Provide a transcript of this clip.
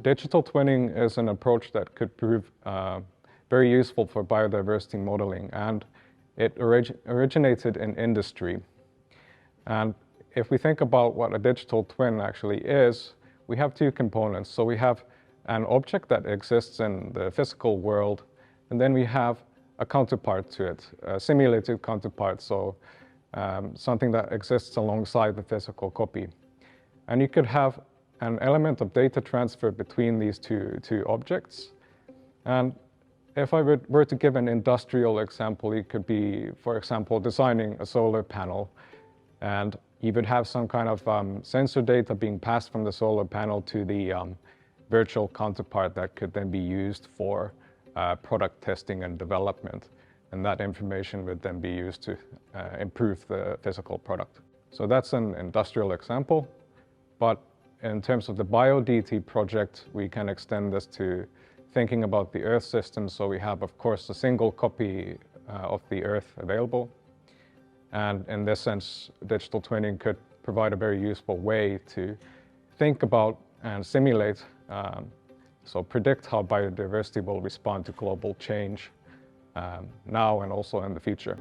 digital twinning is an approach that could prove very useful for biodiversity modeling, and it originated in industry. And if we think about what a digital twin actually is, we have two components. So we have an object that exists in the physical world, and then we have a counterpart to it, a simulated counterpart, so something that exists alongside the physical copy. And you could have an element of data transfer between these two objects. And if I were to give an industrial example, it could be, for example, designing a solar panel, and you would have some kind of sensor data being passed from the solar panel to the virtual counterpart that could then be used for product testing and development. And that information would then be used to improve the physical product. So that's an industrial example. But in terms of the BioDT project, we can extend this to thinking about the Earth system. So we have, of course, a single copy of the Earth available. And in this sense, digital twinning could provide a very useful way to think about and simulate, so predict how biodiversity will respond to global change now and also in the future.